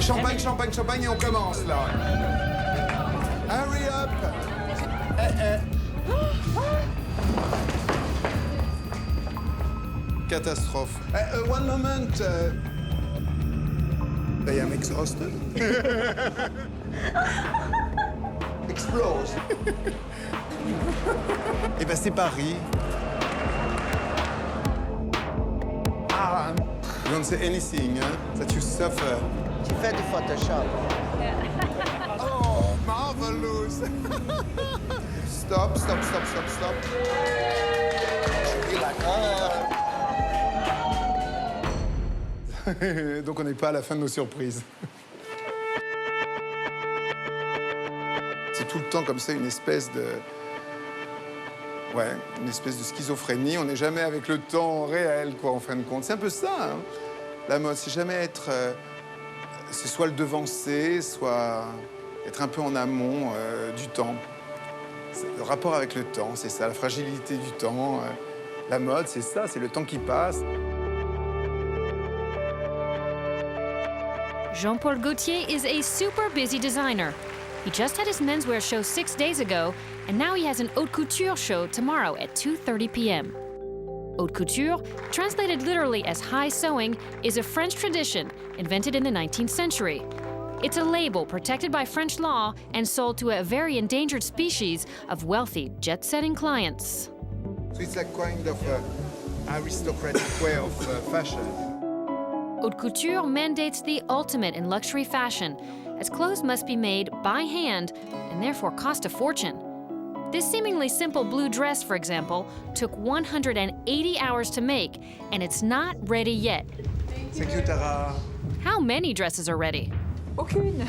Champagne, champagne, champagne, et on commence, là. Hurry up. Catastrophe. One moment. I am exhausted. Explose. Eh ben, c'est Paris. Ah, you don't say anything, hein? That you suffer. Tu fais du Photoshop. Oh, marvelous. Stop, stop, stop, stop, stop. Je suis d'accord. Donc on n'est pas à la fin de nos surprises. C'est tout le temps comme ça une espèce de... Ouais, une espèce de schizophrénie. On n'est jamais avec le temps réel, quoi, en fin de compte. C'est un peu ça, hein, la mode. C'est jamais être... c'est soit le devancer, soit être un peu en amont du temps. Le rapport avec le temps, c'est ça, la fragilité du temps. La mode, c'est ça, c'est le temps qui passe. Jean-Paul Gaultier is a super busy designer. He just had his menswear show 6 days ago, and now he has an haute couture show tomorrow at 2:30 p.m. Haute couture, translated literally as high sewing, is a French tradition invented in the 19th century. It's a label protected by French law and sold to a very endangered species of wealthy, jet-setting clients. So it's like kind of aristocratic way of fashion. Haute couture mandates the ultimate in luxury fashion, as clothes must be made by hand and therefore cost a fortune. This seemingly simple blue dress, for example, took 180 hours to make, and it's not ready yet. Thank you, Tara. How many dresses are ready? Aucune.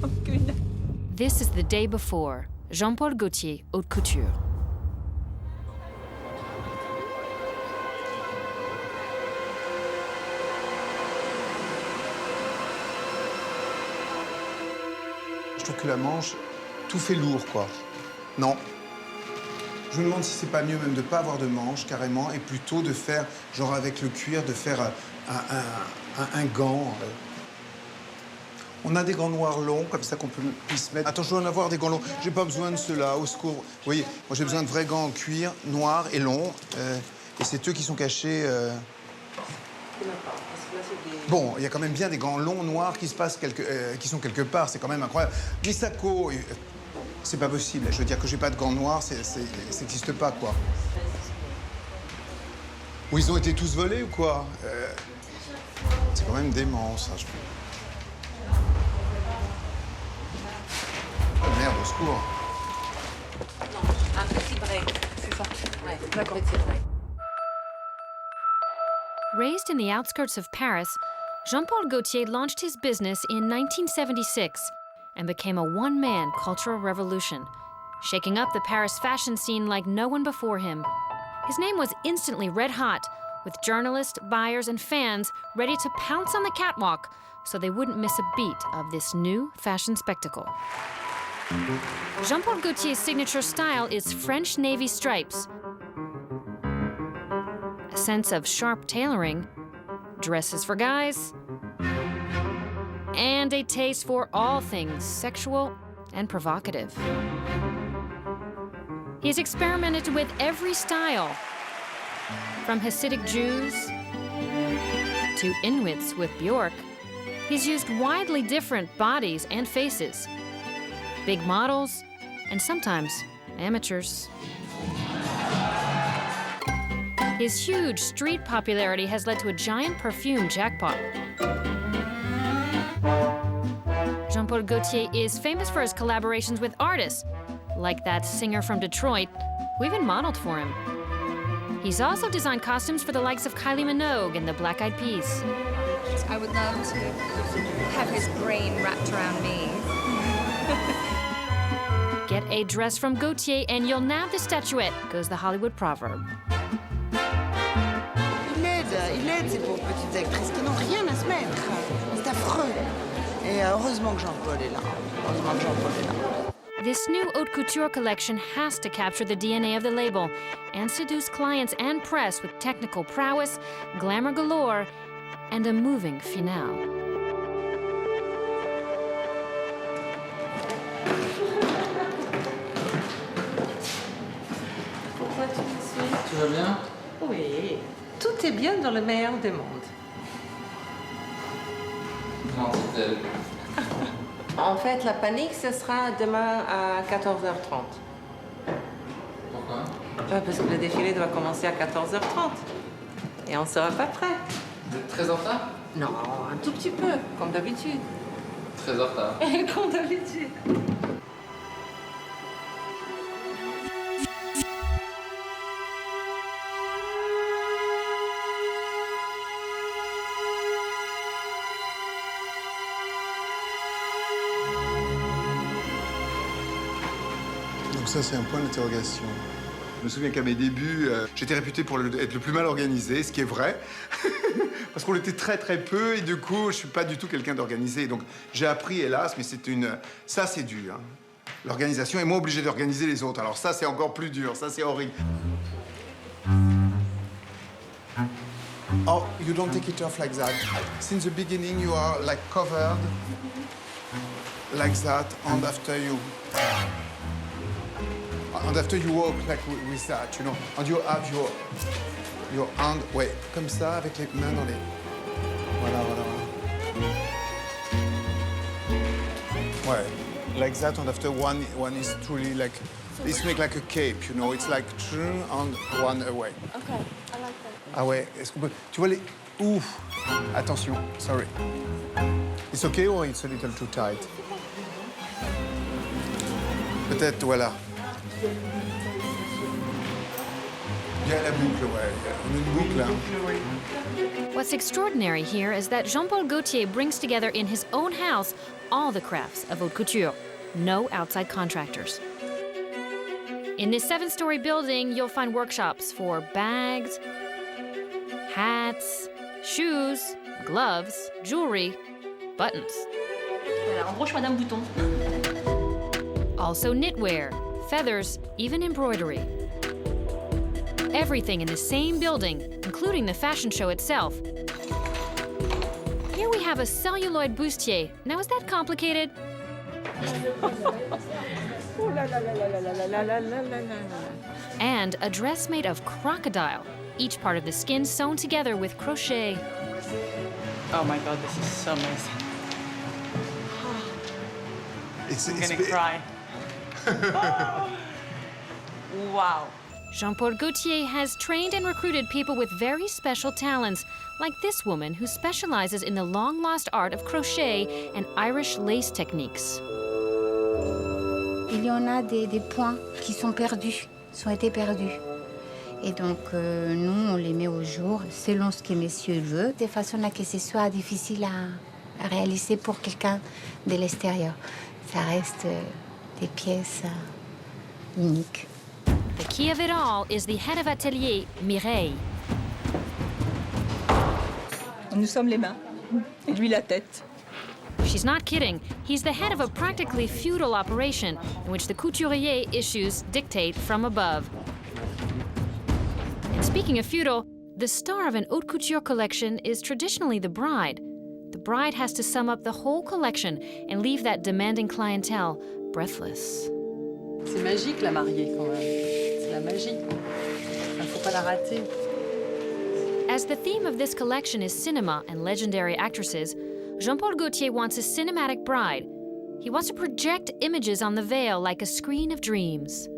Aucune. This is the day before. Jean-Paul Gaultier, Haute Couture. Je trouve que la manche, tout fait lourd, quoi. Non. Je me demande si c'est pas mieux même de pas avoir de manche, carrément, et plutôt de faire, genre avec le cuir, de faire un gant. On a des gants noirs longs, comme ça qu'on puisse mettre. Attends, je dois en avoir des gants longs. J'ai pas besoin de ceux-là, au secours. Vous voyez, moi j'ai besoin de vrais gants en cuir, noirs et longs. Et c'est eux qui sont cachés. Bon, il y a quand même bien des gants longs, noirs qui qui sont quelque part. C'est quand même incroyable. Misako, c'est pas possible. Je veux dire que j'ai pas de gants noirs, ça n'existe pas, quoi. Ou ils ont été tous volés ou quoi? C'est quand même dément, ça. Oh merde, au secours. Non, un petit break, c'est ça. Ouais, d'accord. Petit break. Raised in the outskirts of Paris, Jean-Paul Gaultier launched his business in 1976 and became a one-man cultural revolution, shaking up the Paris fashion scene like no one before him. His name was instantly red hot, with journalists, buyers, and fans ready to pounce on the catwalk so they wouldn't miss a beat of this new fashion spectacle. Jean-Paul Gaultier's signature style is French navy stripes, a sense of sharp tailoring, dresses for guys, and a taste for all things sexual and provocative. He's experimented with every style, from Hasidic Jews to Inuits with Bjork. He's used widely different bodies and faces, big models, and sometimes amateurs. His huge street popularity has led to a giant perfume jackpot. Jean-Paul Gaultier is famous for his collaborations with artists, like that singer from Detroit, who even modeled for him. He's also designed costumes for the likes of Kylie Minogue and the Black Eyed Peas. I would love to have his brain wrapped around me. Get a dress from Gaultier and you'll nab the statuette, goes the Hollywood proverb. Il aide ces pauvres petites actrices qui n'ont rien à se mettre. C'est affreux. Et heureusement que Jean-Paul est là. Heureusement que Jean-Paul est là. This new haute couture collection has to capture the DNA of the label and seduce clients and press with technical prowess, glamour galore, and a moving finale. va bien? Oui, tout est bien dans le meilleur des mondes. Mentit-elle. En fait, la panique, ce sera demain à 14h30. Pourquoi? Parce que le défilé doit commencer à 14h30. Et on ne sera pas prêt. Vous êtes très en retard? Non, un tout petit peu, comme d'habitude. Très en retard. Comme d'habitude. Donc ça, c'est un point d'interrogation. Je me souviens qu'à mes débuts, j'étais réputé pour être le plus mal organisé, ce qui est vrai. Parce qu'on était très très peu et du coup, je suis pas du tout quelqu'un d'organisé. Donc j'ai appris, hélas, mais ça c'est dur. Hein. L'organisation et moi obligé d'organiser les autres. Alors ça, c'est encore plus dur, ça c'est horrible. Oh, you don't take it off like that. Since the beginning, you are like covered like that, and after you... And after you walk like with that, you know, and you have your hand, ouais, comme ça, avec les mains dans les... Voilà, voilà, voilà. Ouais, like that, and after one is truly like, it's make like a cape, you know, it's like turn and one away. Okay, I like that. Ah ouais, est-ce qu'on peut... Tu vois les... Ouf, attention, sorry. It's okay or it's a little too tight? Peut-être, voilà. Il y a la boucle, ouais. Il y a une boucle, hein. What's extraordinary here is that Jean-Paul Gaultier brings together in his own house all the crafts of haute couture, no outside contractors. In this 7-story building, you'll find workshops for bags, hats, shoes, gloves, jewelry, buttons. Voilà, en gros, je suis Madame Bouton. Also knitwear, feathers, even embroidery. Everything in the same building, including the fashion show itself. Here we have a celluloid bustier. Now, is that complicated? And a dress made of crocodile, each part of the skin sewn together with crochet. Oh my God, this is so amazing. I'm gonna cry. Wow. Jean-Paul Gaultier has trained and recruited people with very special talents, like this woman who specializes in the long-lost art of crochet and Irish lace techniques. Il y en a des points qui sont perdus, qui ont été perdus. Et donc, nous, on les met au jour selon ce que monsieur veut, de façon à que ce soit difficile à réaliser pour quelqu'un de l'extérieur. Ça reste des pièces uniques. The key of it all is the head of atelier, Mireille. Nous sommes les mains et lui la tête. She's not kidding. He's the head of a practically feudal operation in which the couturier issues dictate from above. And speaking of feudal, the star of an haute couture collection is traditionally the bride. The bride has to sum up the whole collection and leave that demanding clientele breathless. C'est magique la mariée quand même. C'est la magie. Il ne faut pas la rater. As the theme of this collection is cinema and legendary actresses, Jean-Paul Gaultier wants a cinematic bride. He wants to project images on the veil like a screen of dreams.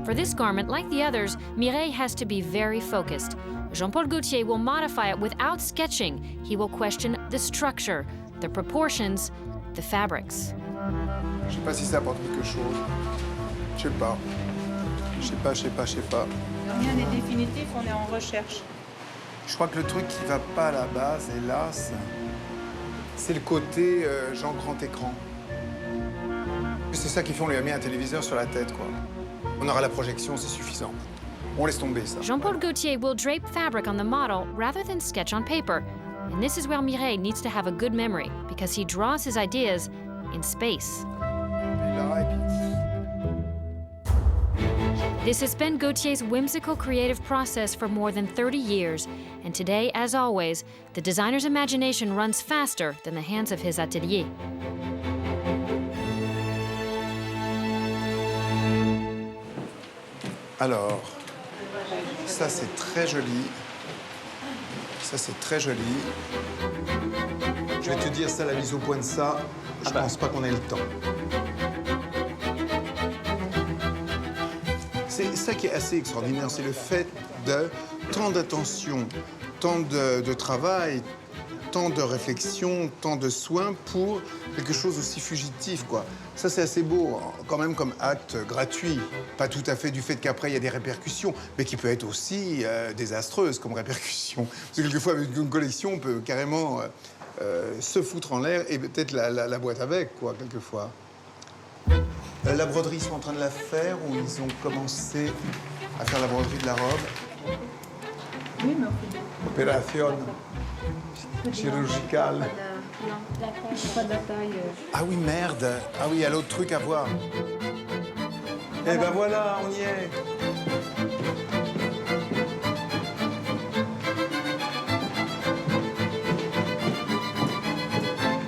For this garment, like the others, Mireille has to be very focused. Jean-Paul Gaultier will modify it without sketching. He will question the structure, the proportions, the fabrics. Je sais pas si ça apporte quelque chose. Je sais pas. Je sais pas. Rien n'est définitif, on est en recherche. Je crois que le truc qui va pas à la base, hélas, c'est le côté genre grand écran. C'est ça qui font les mis un téléviseur sur la tête, quoi. On aura la projection, c'est suffisant. On laisse tomber ça. Jean-Paul Gaultier will drape fabric on the model rather than sketch on paper. And this is where Mireille needs to have a good memory because he draws his ideas in space. Et là, et puis... This has been Gaultier's whimsical creative process for more than 30 years, and today, as always, the designer's imagination runs faster than the hands of his atelier. Alors, ça c'est très joli. Ça c'est très joli. Je vais te dire ça, la mise au point de ça, je pense pas qu'on ait le temps. C'est ça qui est assez extraordinaire, c'est le fait de tant d'attention, tant de travail, tant de réflexion, tant de soins pour quelque chose aussi fugitif, quoi. Ça, c'est assez beau, quand même, comme acte gratuit. Pas tout à fait du fait qu'après, il y a des répercussions, mais qui peut être aussi désastreuse comme répercussion. Parce que quelquefois, avec une collection, on peut carrément se foutre en l'air et peut-être la boîte avec, quoi, quelquefois. La broderie, ils sont en train de la faire ou ils ont commencé à faire la broderie de la robe? Oui, mais on fait Opération chirurgicale. pas de la taille. Ah oui, merde. Ah oui, il y a l'autre truc à voir. Eh ben voilà, on y est.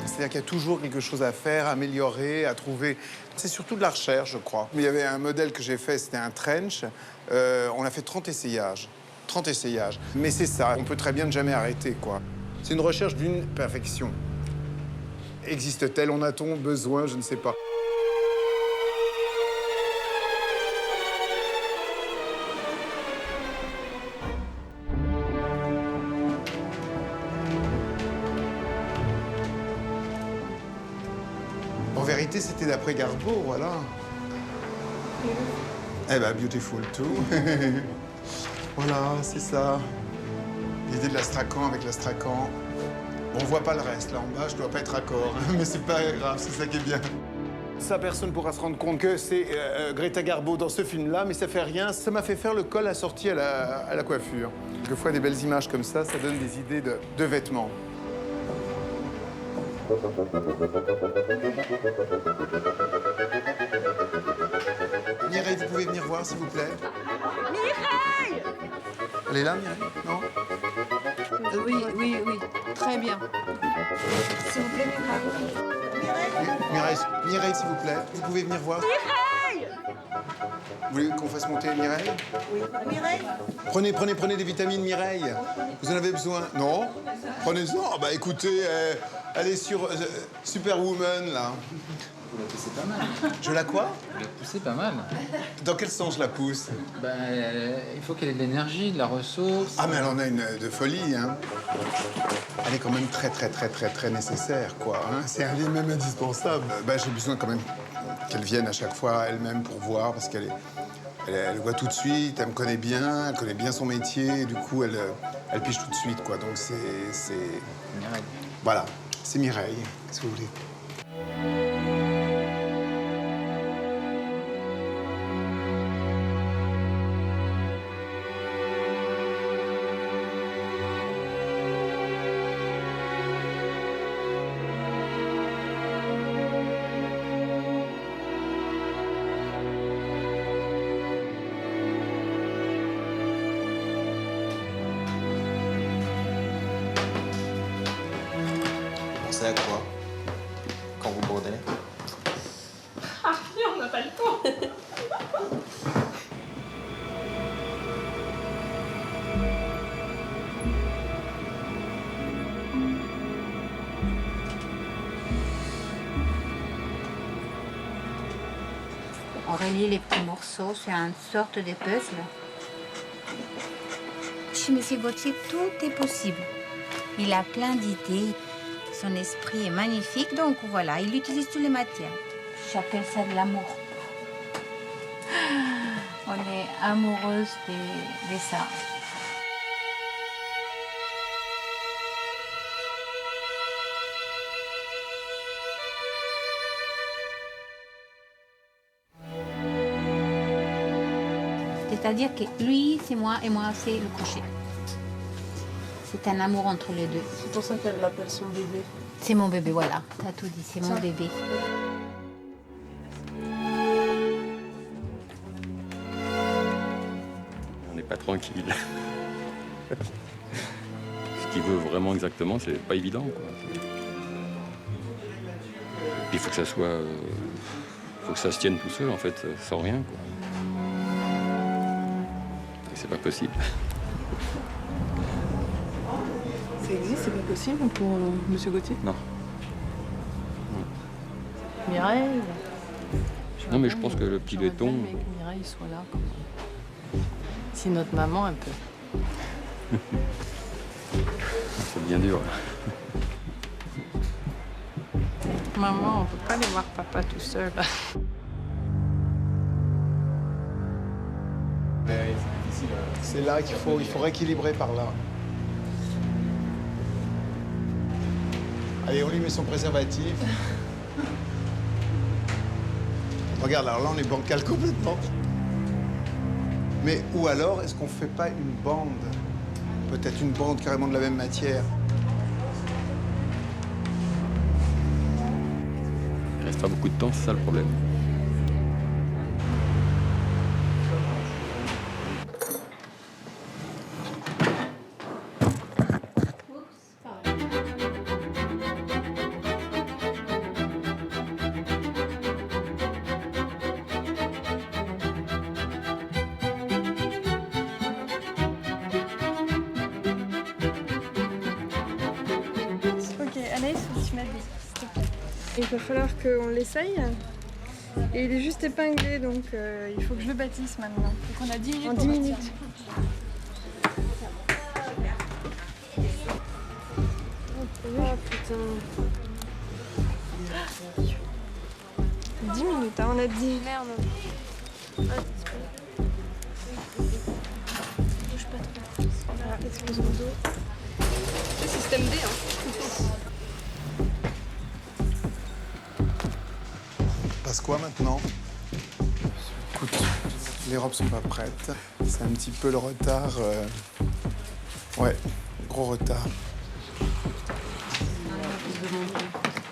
C'est-à-dire qu'il y a toujours quelque chose à faire, à améliorer, à trouver. C'est surtout de la recherche, je crois. Il y avait un modèle que j'ai fait, c'était un trench. On a fait 30 essayages. 30 essayages. Mais c'est ça, on peut très bien ne jamais arrêter, quoi. C'est une recherche d'une perfection. Existe-t-elle? En a-t-on besoin? Je ne sais pas. En vérité, c'était d'après Garbeau, voilà. Eh ben, beautiful too. Voilà, c'est ça. L'idée de l'astracan avec l'astracan. Bon, on voit pas le reste, là en bas, je dois pas être d'accord. Mais c'est pas grave, c'est ça qui est bien. Ça, personne ne pourra se rendre compte que c'est Greta Garbo dans ce film-là, mais ça fait rien. Ça m'a fait faire le col assorti à la coiffure. Quelquefois, des belles images comme ça donne des idées de vêtements. Mireille, vous pouvez venir voir, s'il vous plaît? Mireille! Elle est là, Mireille? Non? Oui. Très bien. S'il vous plaît, Mireille. Mireille, s'il vous plaît, vous pouvez venir voir? Mireille! Vous voulez qu'on fasse monter Mireille? Oui. Mireille? Prenez des vitamines, Mireille. Vous en avez besoin? Non? Prenez-en. Ah bah écoutez, allez sur Superwoman, là. Vous la poussez pas mal. Je la quoi? Vous la poussez pas mal. Dans quel sens je la pousse? Ben, il faut qu'elle ait de l'énergie, de la ressource. Ah, mais elle en a une de folie, hein. Elle est quand même très nécessaire, quoi. Hein. C'est même indispensable. Bah, j'ai besoin quand même qu'elle vienne à chaque fois elle-même pour voir, parce qu'elle voit tout de suite, elle me connaît bien, elle connaît bien son métier, du coup, elle pige tout de suite, quoi. Donc, c'est... Mireille. Voilà, c'est Mireille, qu'est-ce que vous voulez. Vous pensez à quoi quand vous brodez? Ah, on n'a pas le temps. On relie les petits morceaux, c'est une sorte de puzzle. Chez M. Gauthier, tout est possible. Il a plein d'idées. Son esprit est magnifique, donc voilà, il utilise toutes les matières. J'appelle ça de l'amour. On est amoureuse de ça. C'est-à-dire que lui, c'est moi et moi, c'est le crochet. C'est un amour entre les deux. C'est pour ça qu'elle l'appelle son bébé. C'est mon bébé, voilà. T'as tout dit, c'est mon bébé. On n'est pas tranquille. Ce qu'il veut vraiment exactement, c'est pas évident, quoi. Il faut que ça soit... faut que ça se tienne tout seul, en fait, sans rien, quoi. c'est pas possible. Ça existe, c'est pas possible pour Monsieur Gauthier? Non. Mireille. Non, mais je pense que le petit béton... Mais que Mireille soit là. Quand même. Si notre maman, un peu. C'est bien dur. Maman, on peut pas aller voir papa tout seul. C'est là qu'il faut rééquilibrer par là. Allez, on lui met son préservatif. Regarde, alors là, on est bancal complètement. Mais ou alors, est-ce qu'on fait pas une bande? Peut-être une bande carrément de la même matière. Il reste pas beaucoup de temps, c'est ça le problème. Ok, Anaïs, faut que tu m'aides, s'il te plaît. Il va falloir qu'on l'essaye. Et il est juste épinglé, donc il faut que je le bâtisse maintenant. Donc on a 10 minutes En pour 10 bâtir. minutes. Oh putain. 10 minutes, hein, on a dit. Merde. Bouge pas trop. Voilà, expose mon dos. C'est système D, hein. Passe quoi maintenant? Écoute, les robes sont pas prêtes. C'est un petit peu le retard. Ouais, gros retard.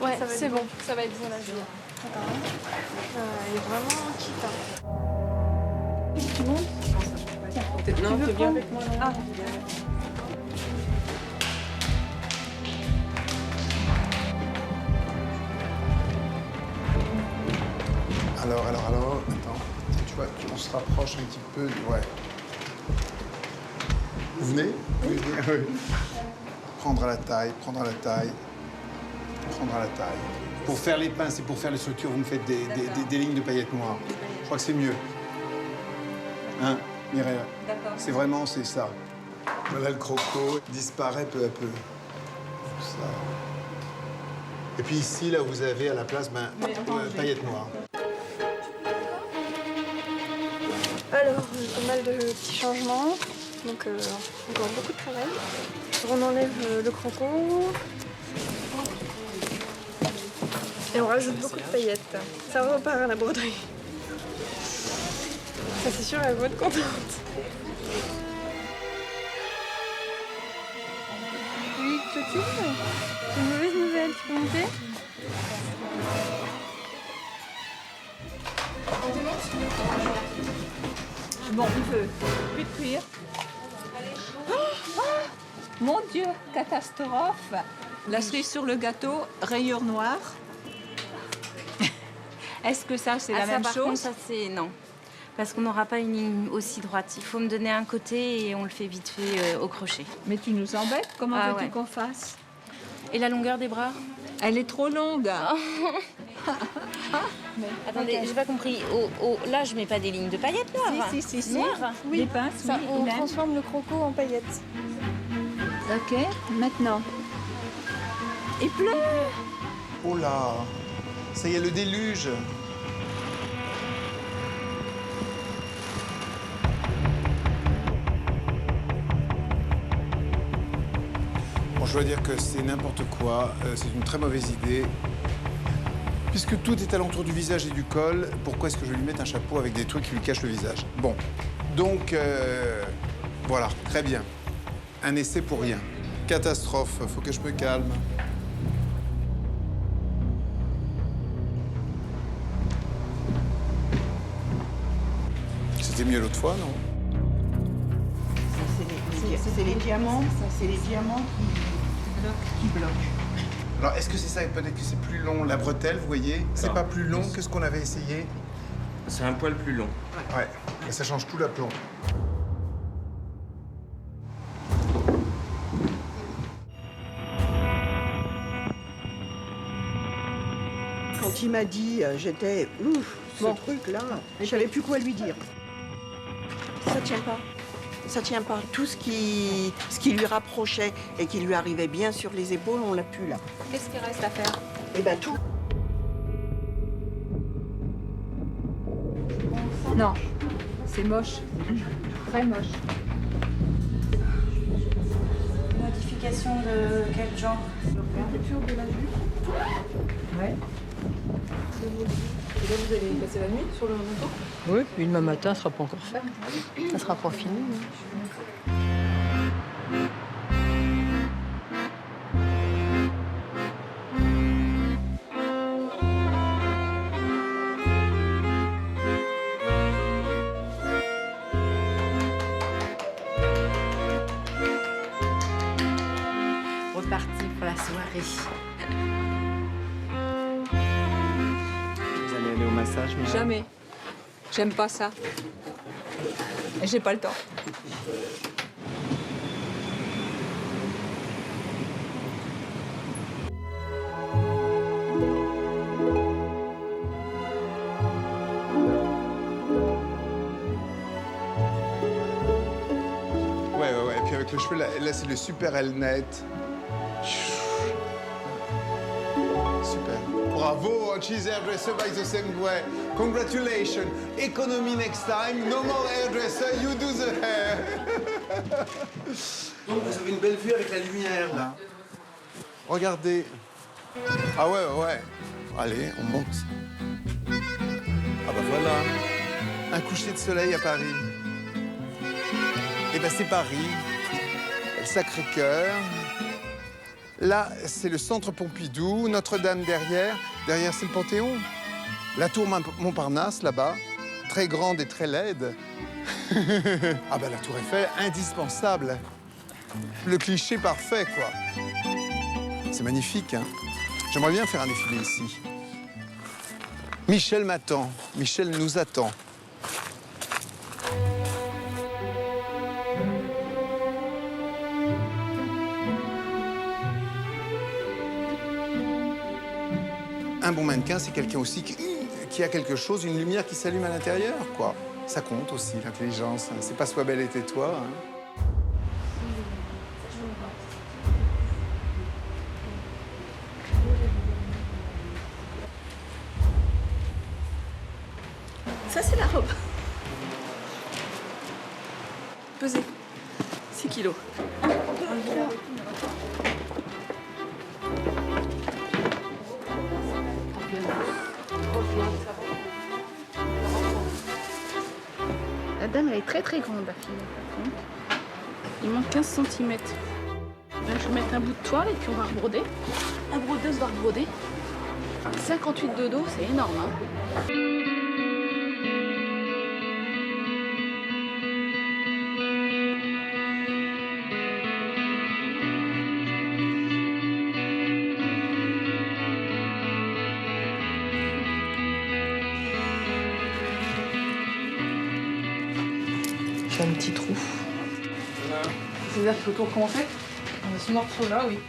Ouais, c'est bon, ça va être bon là, je viens. Attends, hein. Il est vraiment quitte. Tu montes? Non, veux t'es bien prendre avec moi là. Ah. Alors, attends. Tu vois, on se rapproche un petit peu. Ouais. Vous venez? Oui. Prendre à la taille. Prendre à la taille. Pour faire les pinces et pour faire les structures, vous me faites des lignes de paillettes noires. Je crois que c'est mieux. Hein, Mireille? D'accord. C'est ça. Voilà, le croco disparaît peu à peu. Ça. Et puis ici, là, vous avez à la place, paillettes noires. Alors, pas mal de petits changements. Donc, encore beaucoup de travail. On enlève le croco. Et on rajoute beaucoup de paillettes. Ça repart à la broderie. Ça, c'est sûr, elle va être contente. Oui, Clotilde, c'est une mauvaise nouvelle. Tu peux monter? Bon, il veut plus de cuir. Mon Dieu, catastrophe. La cerise sur le gâteau, rayure noire. Est-ce que ça, c'est la même par chose? contre, ça, c'est non. Parce qu'on n'aura pas une ligne aussi droite. Il faut me donner un côté et on le fait vite fait au crochet. Mais tu nous embêtes. Comment Ah veux-tu ouais. qu'on fasse? Et la longueur des bras? Elle est trop longue. Attendez, j'ai pas compris. Là, je mets pas des lignes de paillettes noires. Si. Noires? Les pinces, Ça, oui, on Hélène. transforme le croco en paillettes. Ok, maintenant. Il pleut. Oh là! Ça y est, le déluge! Bon, je dois dire que c'est n'importe quoi. C'est une très mauvaise idée. Puisque tout est alentour du visage et du col, pourquoi est-ce que je vais lui mettre un chapeau avec des trucs qui lui cachent le visage? Bon, donc, voilà, très bien. Un essai pour rien. Catastrophe, faut que je me calme. C'était mieux l'autre fois, non? C'est les diamants, c'est les diamants qui bloquent. Alors, est-ce que c'est ça? Peut-être que c'est plus long, la bretelle, vous voyez? C'est Non. pas plus long que ce qu'on avait essayé? C'est un poil plus long. Ouais, mais ça change tout l'aplomb. Quand il m'a dit, j'étais, ce truc-là, je savais plus quoi lui dire. Ça tient pas. Ça tient pas. Tout ce qui lui rapprochait et qui lui arrivait bien sur les épaules, on l'a plus là. Qu'est-ce qu'il reste à faire? Eh ben tout. Non, c'est moche. Très moche. Modification de quel genre? Rupture de la jupe. Ouais. Et là, vous allez passer la nuit sur le manteau? Oui, puis demain matin, ça sera pas encore fait. Ça sera pas fini. Reparti pour la soirée. Vous allez aller au massage, Michel? Jamais. J'aime pas ça. Et j'ai pas le temps. Ouais. Et puis avec le cheveu, là c'est le super Elnet. Super. Bravo, Cheese Hairdresser by the same way. Congratulations. Economy next time. No more hairdresser. You do the hair. Donc vous avez une belle vue avec la lumière là. Regardez. Ah ouais. Allez, on monte. Ah bah voilà. Un coucher de soleil à Paris. Eh ben c'est Paris. Le Sacré-Cœur. Là, c'est le centre Pompidou, Notre-Dame derrière. Derrière, c'est le Panthéon. La tour Montparnasse, là-bas, très grande et très laide. Ah ben la tour Eiffel, indispensable. Le cliché parfait, quoi. C'est magnifique, hein. J'aimerais bien faire un défilé ici. Michel m'attend. Michel nous attend. Un bon mannequin, c'est quelqu'un aussi qui a quelque chose, une lumière qui s'allume à l'intérieur, quoi. Ça compte aussi, l'intelligence. C'est pas sois belle et tais-toi. Hein. Ça, c'est la robe. Pesez. 6 kilos. La dame, elle est très très grande, la fille, par contre. Il manque 15 cm. Là, je vais mettre un bout de toile et puis on va rebroder. La brodeuse va rebroder. 58 de dos, c'est énorme, hein. J'ai un petit trou. C'est-à-dire qu'il faut tout recommencer? Ce morceau-là, oui.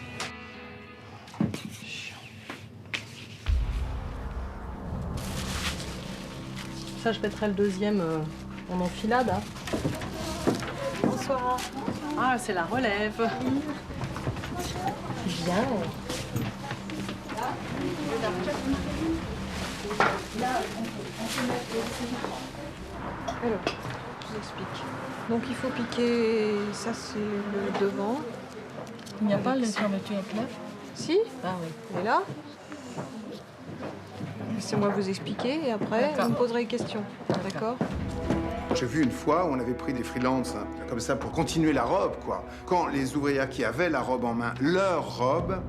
Ça, je mettrai le deuxième en enfilade. Hein. Bonsoir. Ah, c'est la relève. Bien. Alors, je vous explique. Donc il faut piquer, ça c'est le devant. Il n'y a pas de fermeture à plat? Si, Ah oui. elle est là. Laissez-moi vous expliquer et après vous me poserez des questions. D'accord? J'ai vu une fois où on avait pris des freelances comme ça pour continuer la robe, quoi. Quand les ouvrières qui avaient la robe en main, leur robe,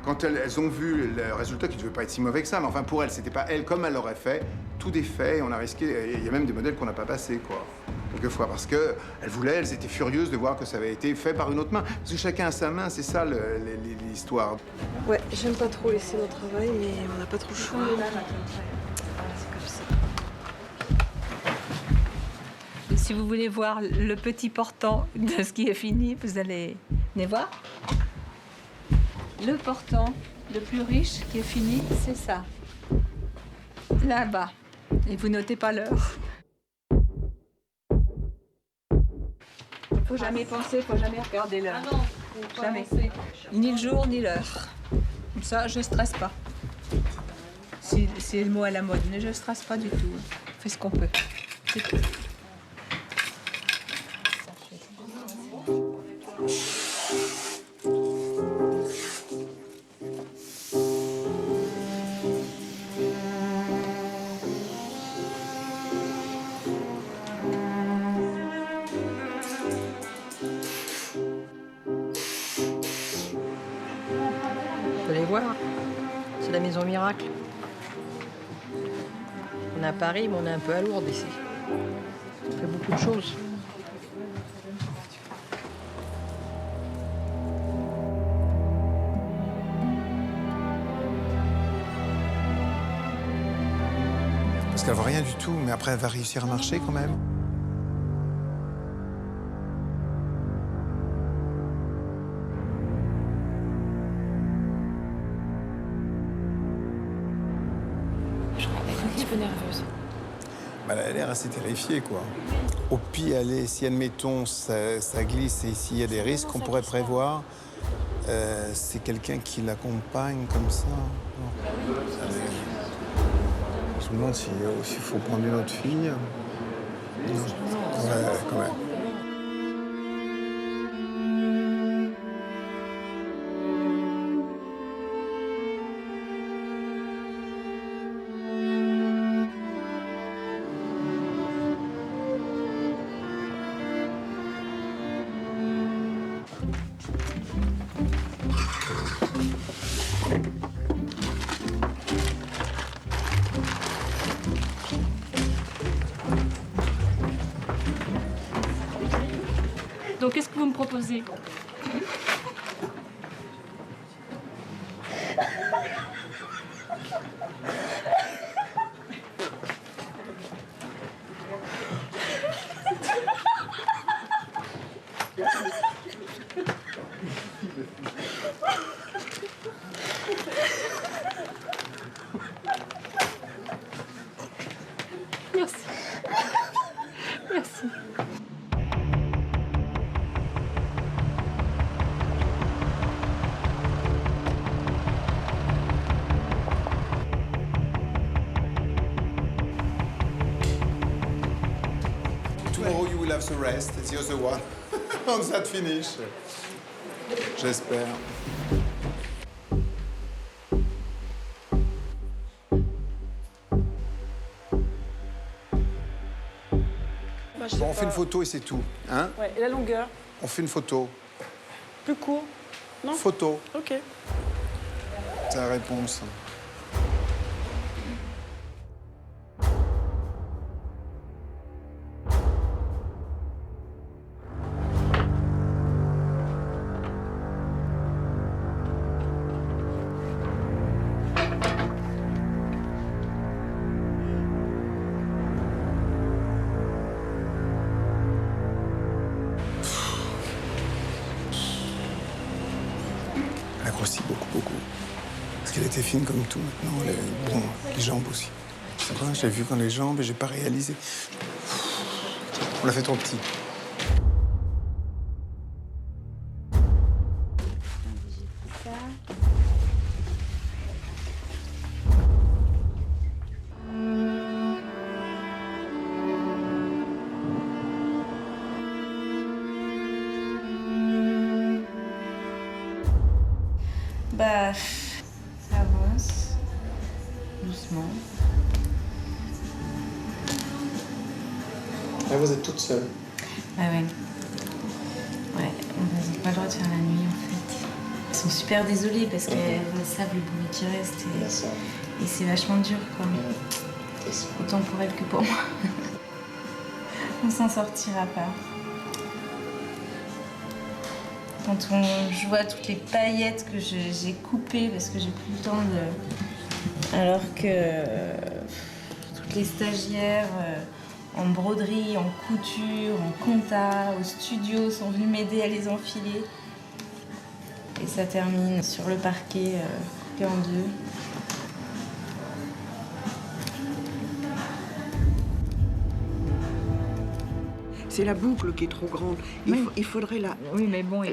quand elles ont vu le résultat, qui ne devait pas être si mauvais que ça, mais enfin pour elles, c'était pas elles comme elles l'auraient fait, tout défait, et on a risqué, il y a même des modèles qu'on n'a pas passés, quoi. Quelquefois, parce qu'elles voulaient, elles étaient furieuses de voir que ça avait été fait par une autre main. Parce que chacun a sa main, c'est ça l'histoire. Ouais, j'aime pas trop laisser mon travail, mais on n'a pas trop le choix. C'est comme ça. Et si vous voulez voir le petit portant de ce qui est fini, vous allez venez voir. Le portant le plus riche qui est fini, c'est ça. Là-bas. Et vous notez pas l'heure. Faut jamais penser, faut jamais regarder l'heure. Ah non, jamais. Ni le jour, ni l'heure. Comme ça, je stresse pas. C'est le mot à la mode, mais je stresse pas du tout. On fait ce qu'on peut. C'est tout. Vous allez voir, c'est la maison miracle. On est à Paris, mais on est un peu à Lourdes ici. On fait beaucoup de choses. Parce qu'elle voit rien du tout, mais après elle va réussir à marcher quand même. Un petit peu nerveuse. Bah, elle a l'air assez terrifiée, quoi. Au pire, allez, si admettons ça glisse et s'il y a des risques qu'on pourrait prévoir, c'est quelqu'un qui l'accompagne comme ça. Bon. Je me demande s'il faut prendre une autre fille. Ouais, quand même. Donc qu'est-ce que vous me proposez? Merci. Merci. Tomorrow you will have the rest, the other one, on that finish. J'espère. Bon, on fait une photo et c'est tout, hein? Ouais, et la longueur? On fait une photo. Plus court? Non? Photo. Ok. C'est la réponse. Elle a grossi beaucoup. Parce qu'elle était fine comme tout maintenant. Bon, les jambes aussi. C'est vrai, j'ai vu quand les jambes et j'ai pas réalisé. On l'a fait trop petit. Bah, ça avance doucement. Là, vous êtes toute seule. Ah ouais. Ouais, on n'a pas le droit de faire la nuit en fait. Ils sont super désolés parce qu'elles savent le bruit qui reste et c'est vachement dur quoi. Autant pour elles que pour moi. On s'en sortira pas. Quand je vois toutes les paillettes que j'ai coupées parce que j'ai plus le temps de... Alors que toutes les stagiaires en broderie, en couture, en compta, au studio sont venues m'aider à les enfiler. Et ça termine sur le parquet coupé en deux. C'est la boucle qui est trop grande. Il faudrait la... Oui, mais bon...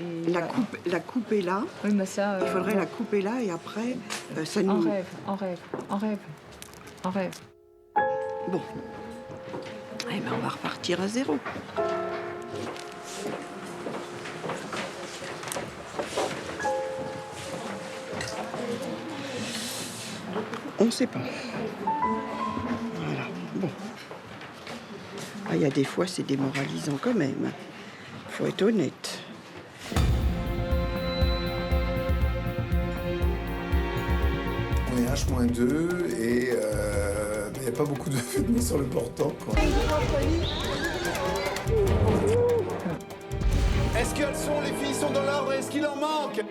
La couper là. Oui, mais ça... Il faudrait la couper là et après, ça nous... En rêve. Bon. Eh bien, on va repartir à zéro. On ne sait pas. Voilà. Bon. Ah, il y a des fois, c'est démoralisant quand même. Faut être honnête. On est H-2 et il n'y a pas beaucoup de vêtements sur le portant, quoi. Est-ce qu'elles sont, les filles sont dans l'ordre? Est-ce qu'il en manque?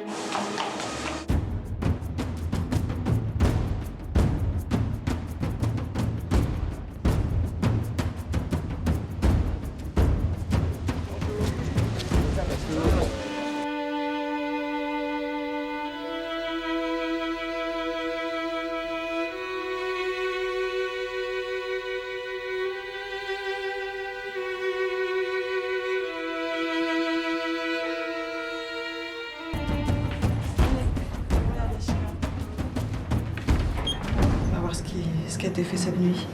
Ce qui a été fait cette nuit.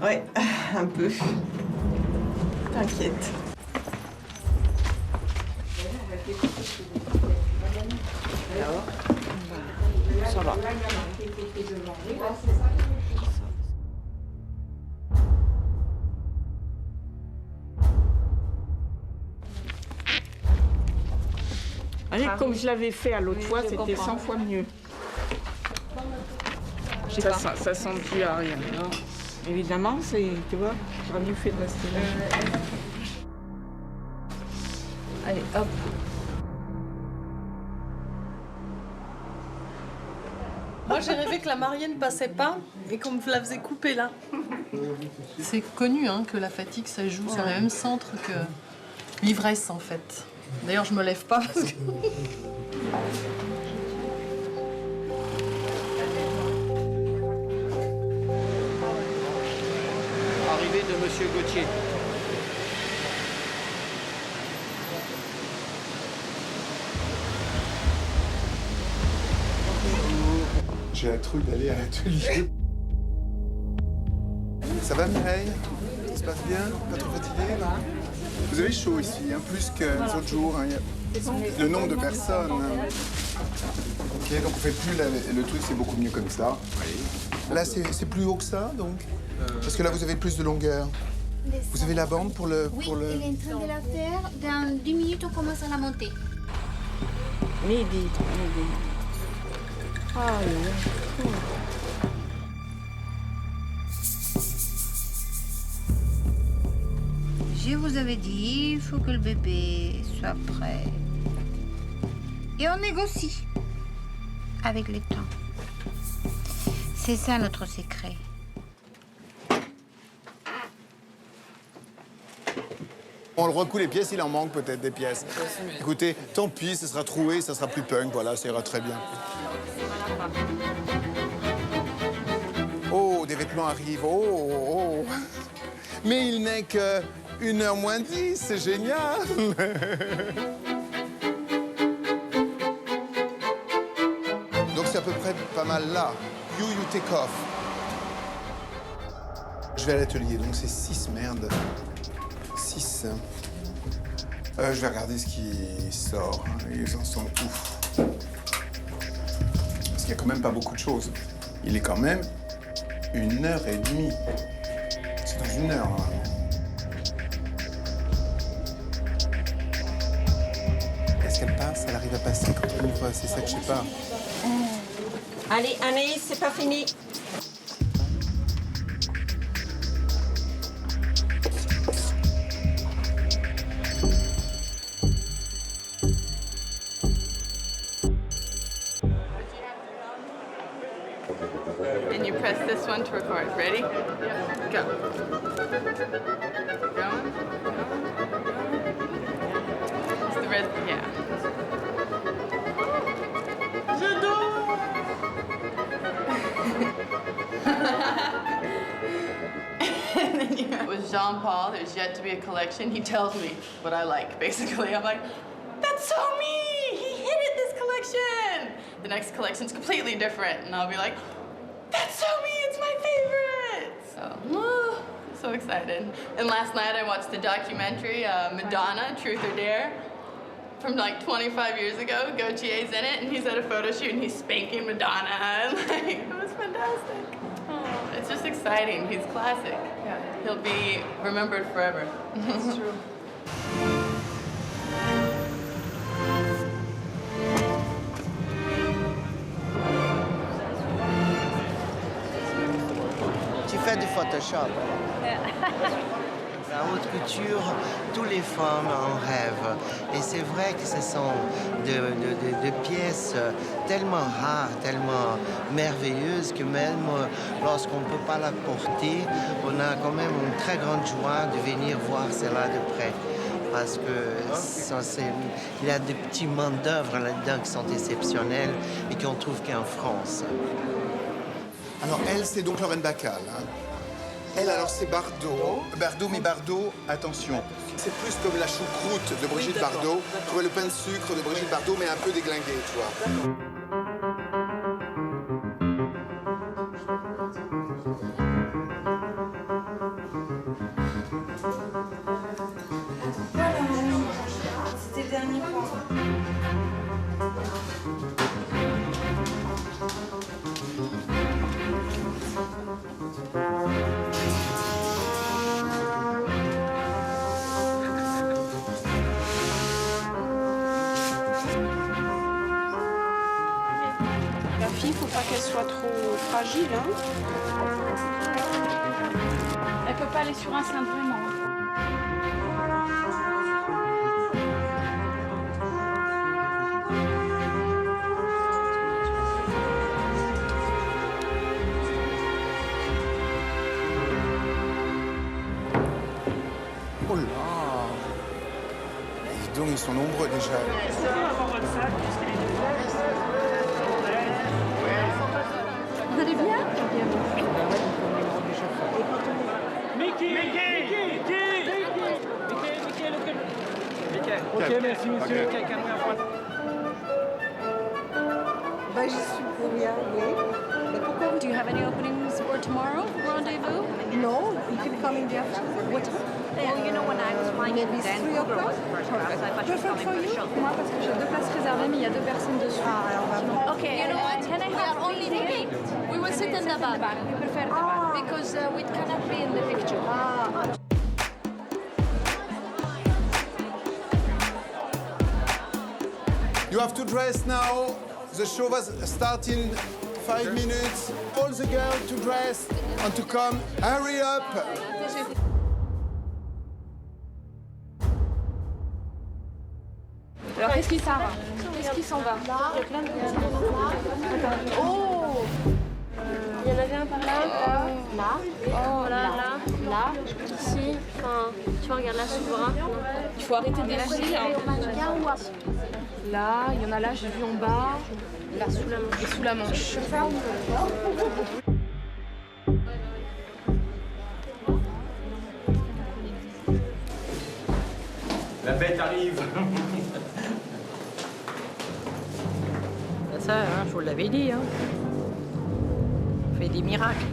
Ouais, un peu. T'inquiète. Alors, ça va. Allez, comme je l'avais fait à l'autre fois, c'était 100 fois mieux. Ça sent plus à rien. Non. Évidemment, tu vois, j'aurais mieux fait de rester là. Allez, hop. Moi, j'ai rêvé que la mariée ne passait pas et qu'on me la faisait couper là. C'est connu hein, que la fatigue, ça joue sur le même centre que l'ivresse, en fait. D'ailleurs, je me lève pas parce que... Arrivée de Monsieur Gauthier. J'ai la trouille d'aller à l'atelier. Ça va Mireille? Ça se passe bien? Pas trop fatigué? Vous avez chaud ici, hein, plus que les autres jours. Hein, le nombre de personnes. Hein. Ok, donc on fait plus le truc, c'est beaucoup mieux comme ça. Là, c'est plus haut que ça, donc? Parce que là, vous avez plus de longueur. Vous avez la bande pour le... Oui, il est en train de la faire. Dans 10 minutes, on commence à la monter. Midi. Ah, oui. Je vous avais dit, il faut que le bébé soit prêt. Et on négocie avec le temps. C'est ça notre secret. On le recoule les pièces, il en manque peut-être des pièces. Écoutez, tant pis, ça sera troué, ça sera plus punk, voilà, ça ira très bien. Oh, des vêtements arrivent, oh. Mais il n'est que 1h moins 10, c'est génial. Donc c'est à peu près pas mal là. You take off. Je vais à l'atelier, donc c'est 6, merde. 6. Je vais regarder ce qui sort. Ils en sont ouf. Parce qu'il n'y a quand même pas beaucoup de choses. Il est quand même 1h30. C'est dans 1 heure, normalement. Est-ce qu'elle passe? Elle arrive à passer quand on ouvre? C'est ça que je sais pas. Allez, Anaïs, c'est pas fini. And you press this one to record. Ready? Go. Going? It's the red, yeah. J'adore! And then you Jean Paul, there's yet to be a collection. He tells me what I like, basically. I'm like, that's so me! He hit it this collection! The next collection's completely different, and I'll be like, that's so me! It's my favorite! So excited. And last night I watched the documentary Madonna, Truth or Dare, from like 25 years ago. Gautier's in it, and he's at a photo shoot, and he's spanking Madonna, and like, it was fantastic. Oh, it's just exciting. He's classic. Yeah. He'll be remembered forever. That's true. Tu fais du Photoshop. La haute couture, tous les femmes en rêvent. Et c'est vrai que ce sont de pièces tellement rares, tellement merveilleuses que même lorsqu'on ne peut pas la porter, on a quand même une très grande joie de venir voir cela de près. Parce que il y a des petits main-d'œuvre là-dedans qui sont exceptionnels et qu'on trouve qu'en France. Alors elle, c'est donc Lorraine Bacal. Hein. Elle, alors, c'est Bardot. Mais Bardot, attention, c'est plus comme la choucroute de Brigitte Bardot. Tu vois, le pain de sucre de Brigitte Bardot, mais un peu déglingué, tu vois. C'était le dernier point. La fille, faut pas qu'elle soit trop fragile, hein. Elle peut pas aller sur un cintre vraiment. Oh là! Dis donc, ils sont nombreux déjà. Vous allez bien? Ok, merci monsieur. Bah, j'y suis pour rien, oui. Mais pourquoi vous... Do you have any openings for tomorrow? Rendezvous? No, you can come in the afternoon. What time? Well, you know, when I was flying Maybe into 3 Vancouver o'clock? was the first class, I thought she was Perfect coming for for the you? show. Moi, parce que j'ai 2 places réservées, mais il y a 2 personnes dessus. Ah, alors on va voir. Okay, You know what? can I We have are only three three. tickets? We will sit in the back. We prefer the back because we cannot be in the picture. You have to dress now. The show was starting 5 minutes. All the girls to dress and to come. Hurry up! Alors, qu'est-ce qui s'en va? Qu'est-ce qui s'en va? Il y a plein de petits. Oh! Il y en avait un par là. Là. Oh, là. Ici. Enfin, tu vois, regarde là, souverain. Il faut arrêter de lâcher. Là, il y en a là, j'ai vu en bas. Là, sous la manche. Et sous la manche. La bête arrive. Ça, hein, je vous l'avais dit, hein. On fait des miracles.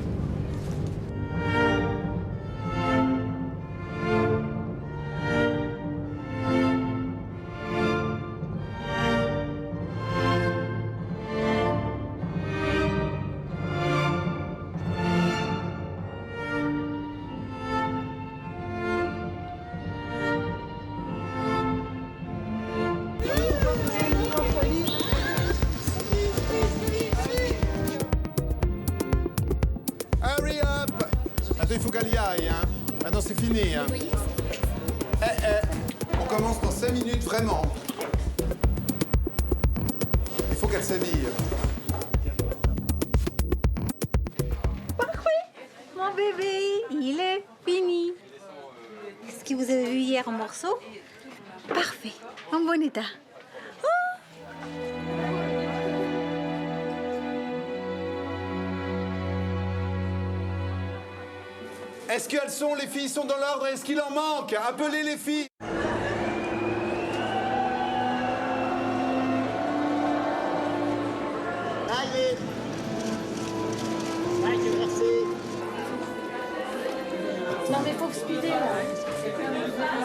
Hurry up! Attends, il faut qu'elle y aille, hein. Maintenant, c'est fini, hein. On commence dans 5 minutes, vraiment. Il faut qu'elle s'habille. Parfait. Mon bébé, il est fini. Ce que vous avez vu hier en morceaux, parfait, en bon état. Est-ce qu'elles sont, les filles sont dans l'ordre? Est-ce qu'il en manque? Appelez les filles. Allez. Allez, merci. Non mais faut speeder là.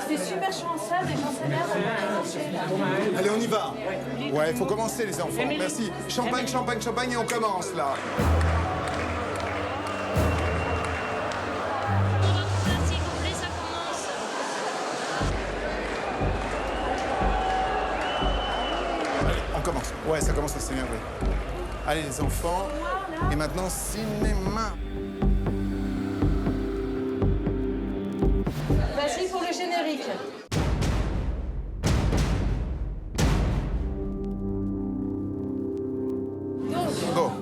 C'était super chaud en salle, mais quand ça l'air, Allez, on y va. Ouais, il faut commencer les enfants. Merci. Champagne, champagne, champagne et on commence là. Allez, on commence. Ouais, ça commence à s'énerver. Allez les enfants. Et maintenant, cinéma. Vas-y pour le générique. Go.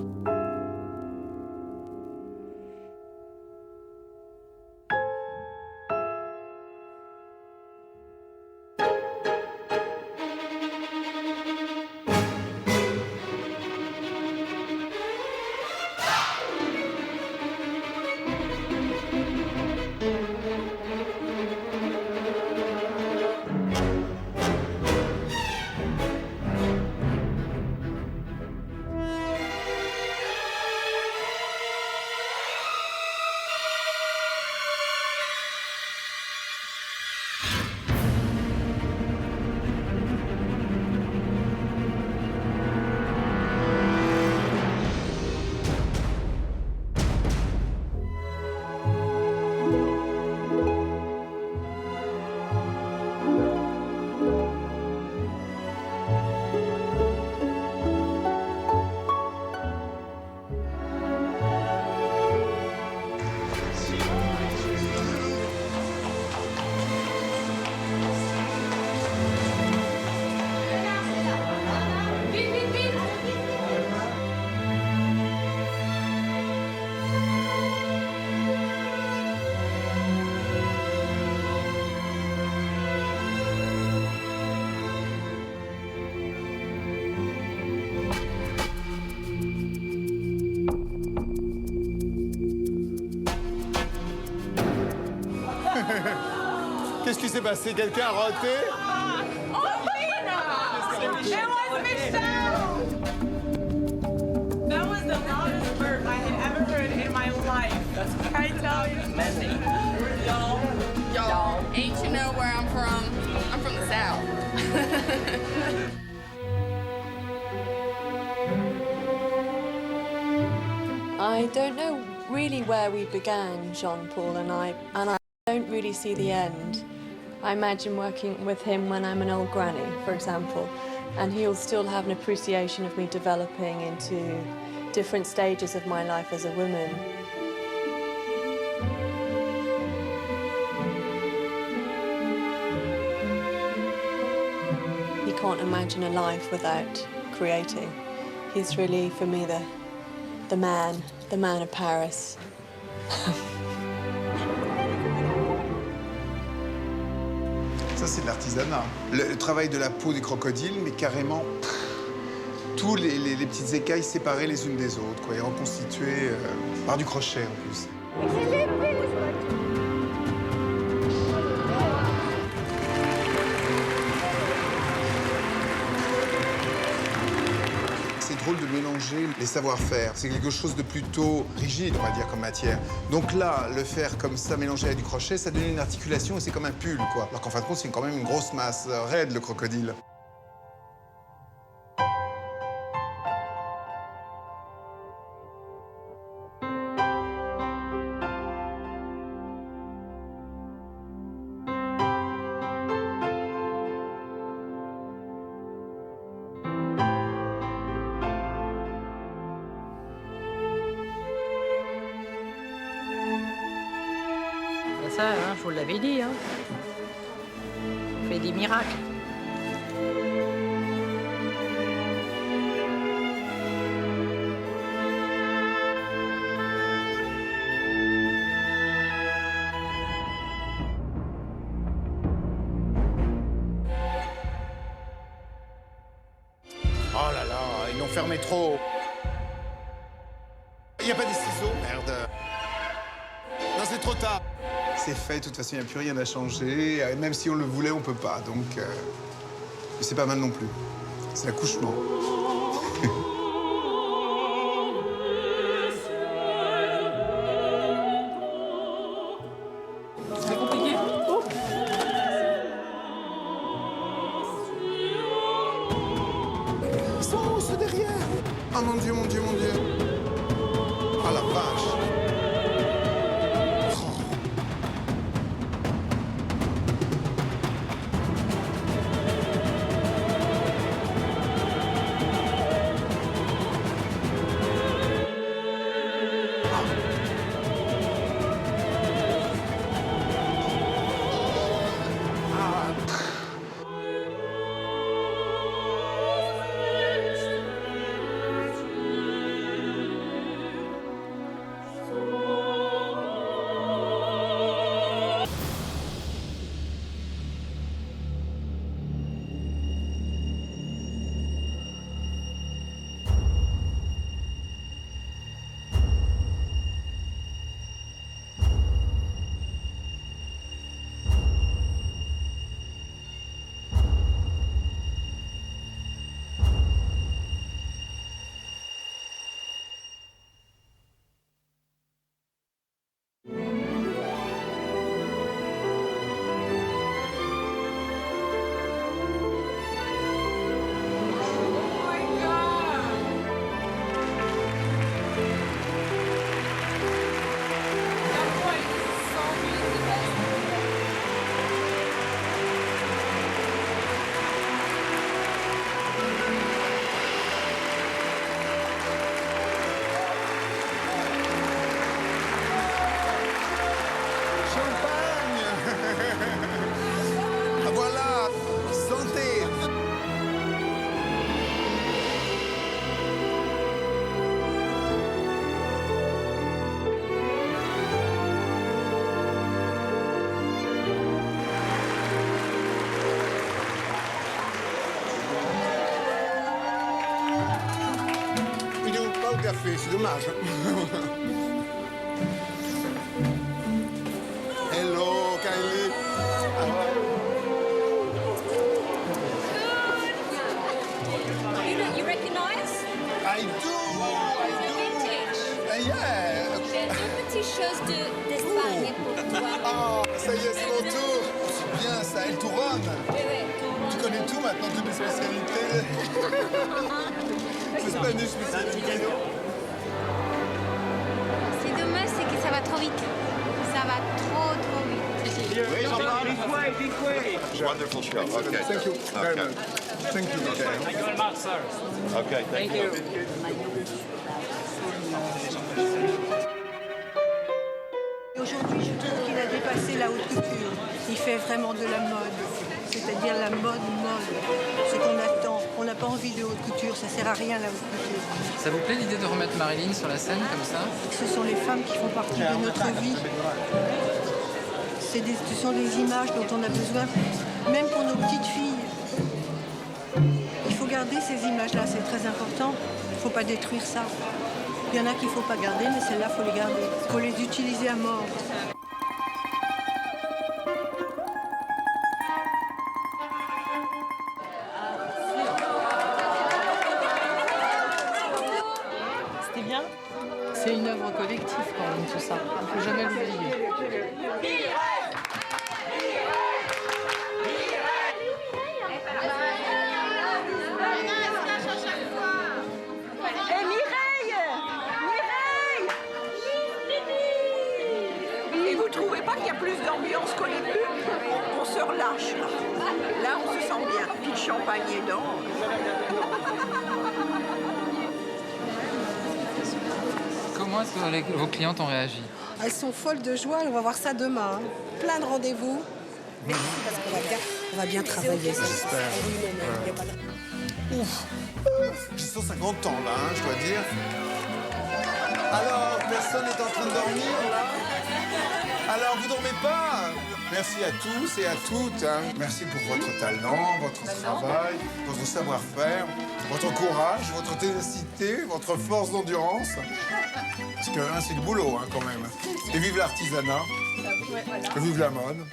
Qu'est-ce qui s'est passé? Quelqu'un a roté? Oh, Lena! It was Michelle! That was the loudest burp I had ever heard in my life. I tell you. Y'all, ain't you know where I'm from? I'm from the South. I don't know really where we began, Jean-Paul and I don't really see the end. I imagine working with him when I'm an old granny, for example, and he'll still have an appreciation of me developing into different stages of my life as a woman. He can't imagine a life without creating. He's really, for me, the man of Paris. Ça, c'est de l'artisanat. Le travail de la peau des crocodiles, mais carrément tous les petites écailles séparées les unes des autres, quoi, et reconstituées par du crochet en plus. C'est drôle de mélanger les savoir-faire. C'est quelque chose de plutôt rigide, on va dire, comme matière. Donc là, le faire comme ça, mélangé avec du crochet, ça donne une articulation et c'est comme un pull, quoi. Alors qu'en fin de compte, c'est quand même une grosse masse raide, le crocodile. Ça, hein, je vous l'avais dit, hein. On fait des miracles. Oh là là, ils l'ont fermé trop. Il n'y a pas des ciseaux, merde. Non, c'est trop tard. C'est fait, de toute façon, il n'y a plus rien à changer. Même si on le voulait, on ne peut pas. Donc, mais c'est pas mal non plus. C'est l'accouchement. C'est compliqué? Ils sont ceux derrière. Oh mon Dieu, mon Dieu, mon Dieu. Oh la vache. Café, c'est dommage. Hello, Kylie. You recognize? I do. Yeah. J'ai deux petites choses d'Espagne pour toi. Oh, ça y est, c'est mon tour. C'est bien ça, El Turron. Oui, Tu connais tout maintenant, toutes les spécialités. C'est Spanish spécialité. C'est dommage, c'est que ça va trop vite. Ça va trop vite. Oui, Jean-Paul. Wonderful show. Okay. Thank you very much. Thank you. Thank you very much, sir. Okay, thank you. Aujourd'hui, je trouve qu'il a dépassé la haute couture. Il fait vraiment de la mode, c'est-à-dire la mode. Ce qu'on attend. On n'a pas envie de haute couture, ça sert à rien la haute couture. Ça vous plaît l'idée de remettre Marilyn sur la scène comme ça? Ce sont les femmes qui font partie de notre vie. Ce sont des images dont on a besoin, même pour nos petites filles. Il faut garder ces images-là, c'est très important. Il ne faut pas détruire ça. Il y en a qu'il ne faut pas garder, mais celles-là, il faut les garder. Il faut les utiliser à mort. C'était bien? C'est une œuvre collective quand même, tout ça. Il ne faut jamais l'oublier. Vous trouvez pas qu'il y a plus d'ambiance qu'au début? On se relâche là. Là, on se sent bien. Puis le champagne est dedans. Comment est-ce que vos clientes ont réagi? Elles sont folles de joie, on va voir ça demain. Plein de rendez-vous. Merci parce qu'on va bien travailler. J'espère. Ouf. J'ai 150 ans là, hein, je dois dire. Alors, personne n'est en train de dormir là? Alors, vous dormez pas? Merci à tous et à toutes. Hein. Merci pour votre talent, votre travail, votre savoir-faire, votre courage, votre ténacité, votre force d'endurance. Parce que hein, c'est le boulot hein, quand même. Et vive l'artisanat. Et vive la mode.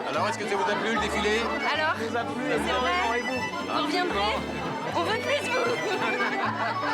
Alors, est-ce que ça vous a plu le défilé? Alors, Ça vous a plu, c'est vrai. et vous? Vous reviendrez? On veut plus vous.